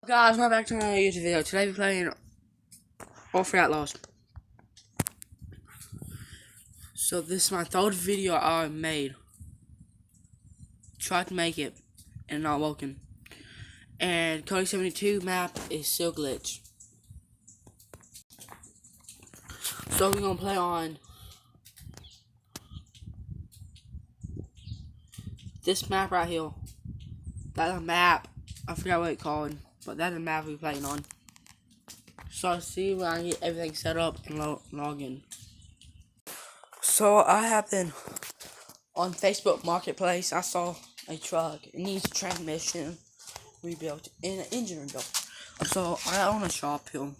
Guys, welcome back to my YouTube video. Today we're playing All Free Outlaws. So this is my third video I made. Tried to make it and not working. And Cody 72 map is still glitch. So we're gonna play on this map right here. That's a map. I forgot what it's called, but that's the map we're playing on. So I'll see when I get everything set up and log in. So I have been on Facebook Marketplace. I saw a truck. It needs a transmission rebuilt and an engine rebuilt. So I own a shop here,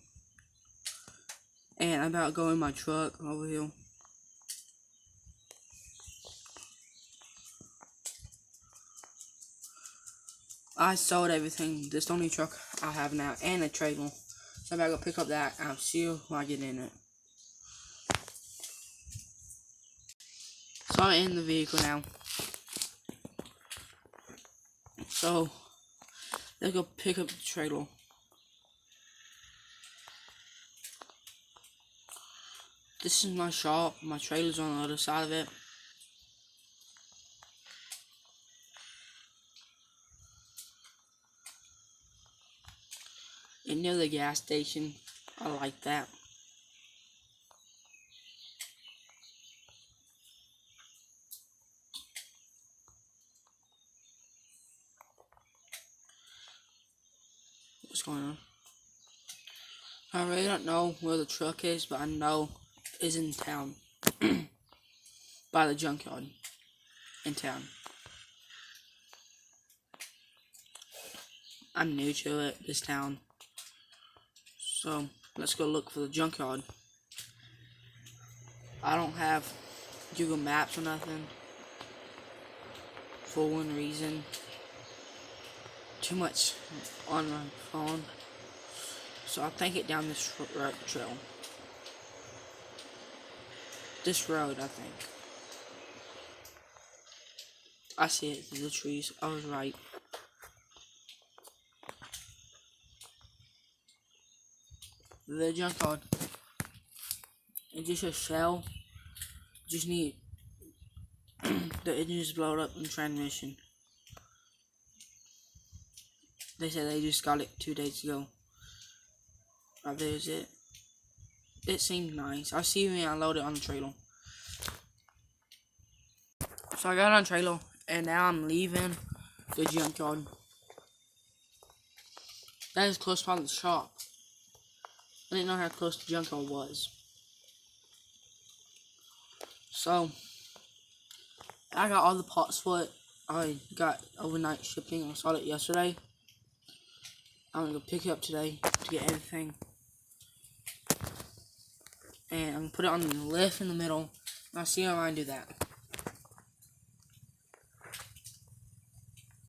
and I'm about to go in my truck over here. I sold everything. This is the only truck I have now, and a trailer. So I'm about to go pick up that. I'll see you when I get in it. So I'm in the vehicle now. So let's go pick up the trailer. This is my shop. My trailer's on the other side of it. And near the gas station. I like that. What's going on? I really don't know where the truck is, but I know it's in town. By the junkyard. In town. I'm new to it, this town. So, let's go look for the junkyard. I don't have Google Maps or nothing. For one reason. Too much on my phone. So I'll take it down this trail. This road, I think. I see it through the trees. I was right. The junkyard. It's just a shell. Just need the engine is blown up in transmission. They said they just got it 2 days ago. Right there's it. It seemed nice. I'll see you when I load it on the trailer. So I got it on the trailer, and now I'm leaving the junkyard. That is close by the shop. I didn't know how close the junkyard was. So I got all the parts for it. I got overnight shipping. I saw it yesterday. I'm gonna pick it up today to get everything. And I'm gonna put it on the lift in the middle. I'll see how I do that.